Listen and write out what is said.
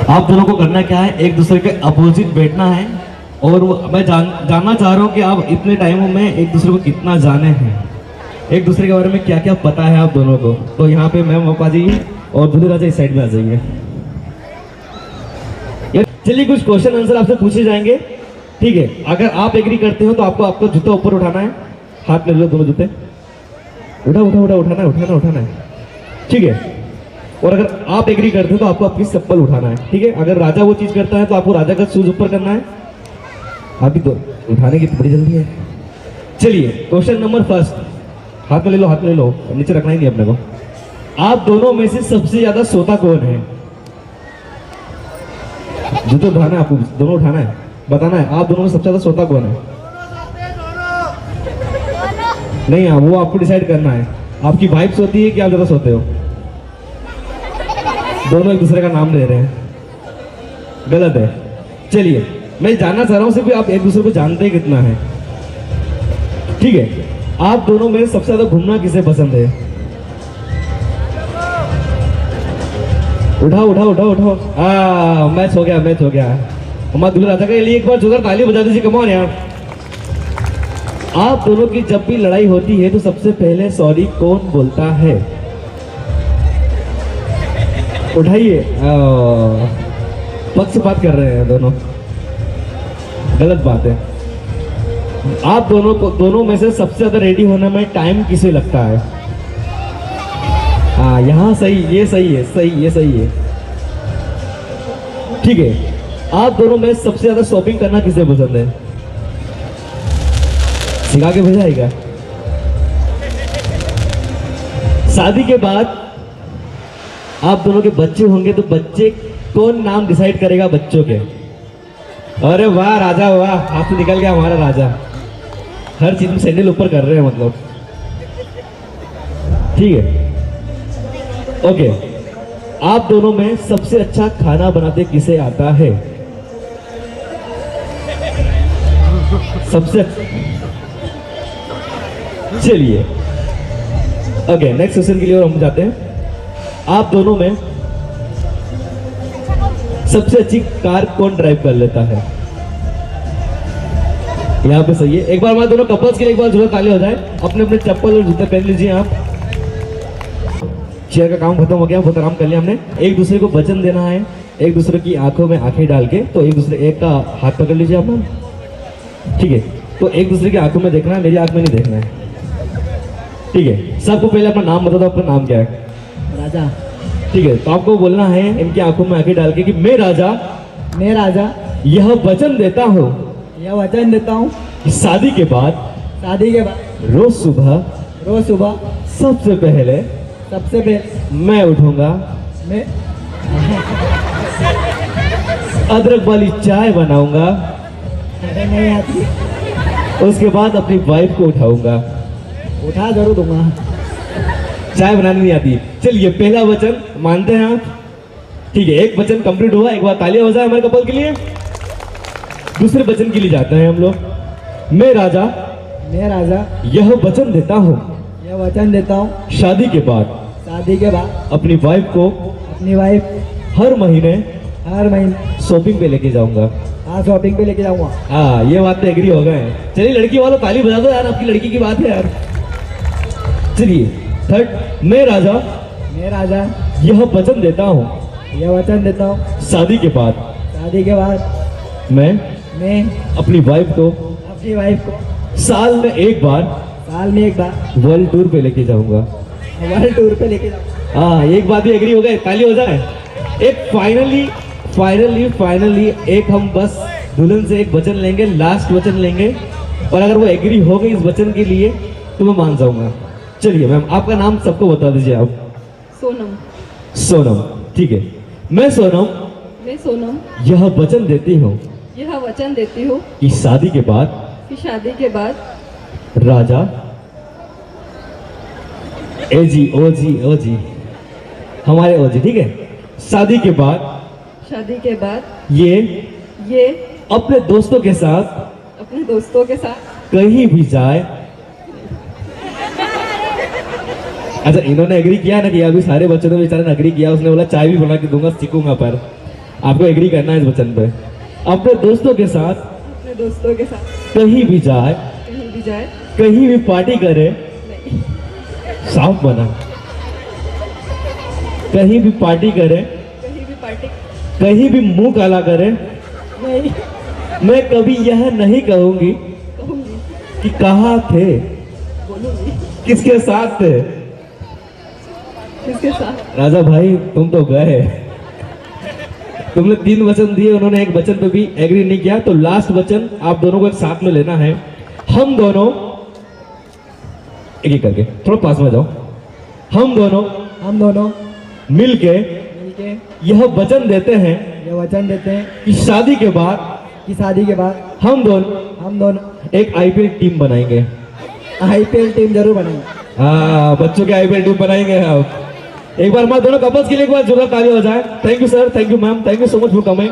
आप दोनों को करना क्या है, एक दूसरे के अपोजिट बैठना है और मैं जानना चाह रहा हूँ कि आप इतने टाइमों में एक दूसरे को कितना जाने हैं, एक दूसरे के बारे में क्या क्या पता है आप दोनों को। तो यहाँ पे मैम आप आ जाइए और दूल्हे राजा इस साइड में आ जाइए। चलिए कुछ क्वेश्चन आंसर आपसे पूछे जाएंगे, ठीक है। अगर आप एग्री करते हो तो आपको आपका जूता ऊपर उठाना है, हाथ में लो दोनों जूते, उठाना है, ठीक है। और अगर आप एग्री करते हो तो आपको आपकी चप्पल उठाना है, ठीक है। अगर राजा वो चीज करता है तो आपको राजा का शूज ऊपर करना है। अभी तो उठाने की तो बड़ी जल्दी है। चलिए क्वेश्चन नंबर फर्स्ट, हाथ में ले लो, नीचे रखना ही नहीं अपने को। आप दोनों में से सबसे ज्यादा सोता कौन है? जूते उठाना है आपको, दोनों उठाना है, बताना है आप दोनों में सबसे ज्यादा सोता कौन है। नहीं हाँ, वो आपको डिसाइड करना है। आपकी वाइफ सोती है कि आप ज्यादा सोते हो? दोनों एक दूसरे का नाम ले रहे हैं, गलत है। चलिए मैं जानना चाह रहा हूं सिर्फ आप एक दूसरे को जानते हैं कितना है, ठीक है। आप दोनों में सबसे ज्यादा घूमना किसे पसंद है? उठाओ। मैच हो गया। हमारे दूल्हे राजा के लिए एक बार जोरदार ताली बजा दीजिए, कम ऑन यार। आप दोनों की जब भी लड़ाई होती है तो सबसे पहले सॉरी कौन बोलता है? उठाइए। पक्षपात कर रहे हैं दोनों, गलत बात है। आप दोनों में से सबसे ज्यादा रेडी होने में टाइम किसे लगता है? हाँ यहाँ सही, ये सही है, ठीक है। आप दोनों में सबसे ज्यादा शॉपिंग करना किसे पसंद है? सिखा के भेजाएगा। शादी के बाद आप दोनों के बच्चे होंगे तो बच्चे कौन नाम डिसाइड करेगा बच्चों के? अरे वाह राजा वाह, हाथ से निकल गया हमारा राजा। हर चीज में सैंडल ऊपर कर रहे हैं मतलब, ठीक है। ओके, आप दोनों में सबसे अच्छा खाना बनाते किसे आता है? सबसे चलिए ओके, नेक्स्ट क्वेश्चन के लिए और हम जाते हैं। आप दोनों में सबसे अच्छी कार कौन ड्राइव कर लेता है? यहाँ पे सही है। एक बार हमारे दोनों कपल्स के लिए एक बार जोर ताली हो जाए। अपने अपने चप्पल और जूते पहन लीजिए। आप चेयर का काम खत्म हो गया, बहुत आराम कर लिया हमने। एक दूसरे को वचन देना है, एक दूसरे की आंखों में आंखें डाल के। तो एक दूसरे एक का हाथ पकड़ लीजिए आप, ठीक है। तो एक दूसरे की आंखों में देखना है, मेरी आंख में नहीं देखना है, ठीक है। सबको पहले अपना नाम बता दो। आपका नाम क्या है? राजा। ठीक है, तो आपको बोलना है इनकी आंखों में आंखें डाल के कि मैं राजा यह वचन देता हूँ कि शादी के बाद रोज सुबह सबसे पहले मैं उठूंगा, मैं अदरक वाली चाय बनाऊंगा, नहीं आती, उसके बाद अपनी वाइफ को उठाऊंगा। उठा जरूर दूंगा। चाय बनानी नहीं आती। चलिए पहला वचन मानते हैं आप, ठीक है। एक वचन कंप्लीट हुआ, एक बार तालियां हो जाए हमारे कपल के लिए। दूसरे वचन के लिए जाते हैं हम लोग। मैं राजा यह वचन देता हूँ शादी के बाद अपनी वाइफ हर महीने शॉपिंग पे लेके जाऊंगा। शॉपिंग पे लेके जाऊंगा। हाँ, ये बात तो एग्री हो गए। चलिए लड़की वालों ताली बजा दो यार, आपकी लड़की की बात है यार। चलिए थर्ड, मैं राजा यह वचन देता हूँ शादी के बाद मैं अपनी वाइफ को साल में एक बार वर्ल्ड टूर पे लेके जाऊंगा। हाँ, एक बात भी एग्री हो गए, ताली हो जाए। एक फाइनली एक हम बस दुल्हन से एक वचन लेंगे, लास्ट वचन लेंगे, और अगर वो एग्री हो गई इस वचन के लिए तो मैं मान जाऊंगा। चलिए मैम, आपका नाम सबको बता दीजिए आप। सोनम, ठीक है। मैं सोनम यह वचन देती हूँ कि शादी के बाद राजा ओजी हमारे ओजी, ठीक है। शादी के बाद ये अपने दोस्तों के साथ कहीं भी जाए अच्छा इन्होंने एग्री किया ना कि अभी सारे बच्चों ने बेचारे ने एग्री किया, उसने बोला चाय भी बना के दूंगा, सीखूंगा, पर आपको एग्री करना है इस वचन पे। अपने दोस्तों के साथ अपने दोस्तों के साथ कहीं भी जाए, कहीं भी जाए, कहीं भी पार्टी करे, नहीं, साफ बना, कहीं भी पार्टी करे, कहीं भी पार्टी, कहीं भी मुंह काला करे, नहीं, मैं कभी यह नहीं कहूंगी कहूंगी, कि कहाँ थे, बोलूंगी, किसके साथ थे। किसके साथ? राजा भाई तुम तो गए, तुमने 3 वचन दिए, उन्होंने एक वचन पे भी एग्री नहीं किया, तो लास्ट वचन आप दोनों को एक साथ में लेना है। हम दोनों एक एक करके थोड़ा पास में जाओ। हम दोनों मिलके मिलके यह वचन देते हैं ये वचन देते हैं कि शादी के बाद कि शादी के बाद हम दोनों एक आईपीएल टीम बनाएंगे। आईपीएल टीम जरूर बनाएंगे। हाँ, बच्चों के आईपीएल टीम बनाएंगे आप। एक बार हमारे दोनों कपल्स के लिए एक बार जोरदार ताली हो जाए। Thank you sir, thank you ma'am, thank you so much for coming.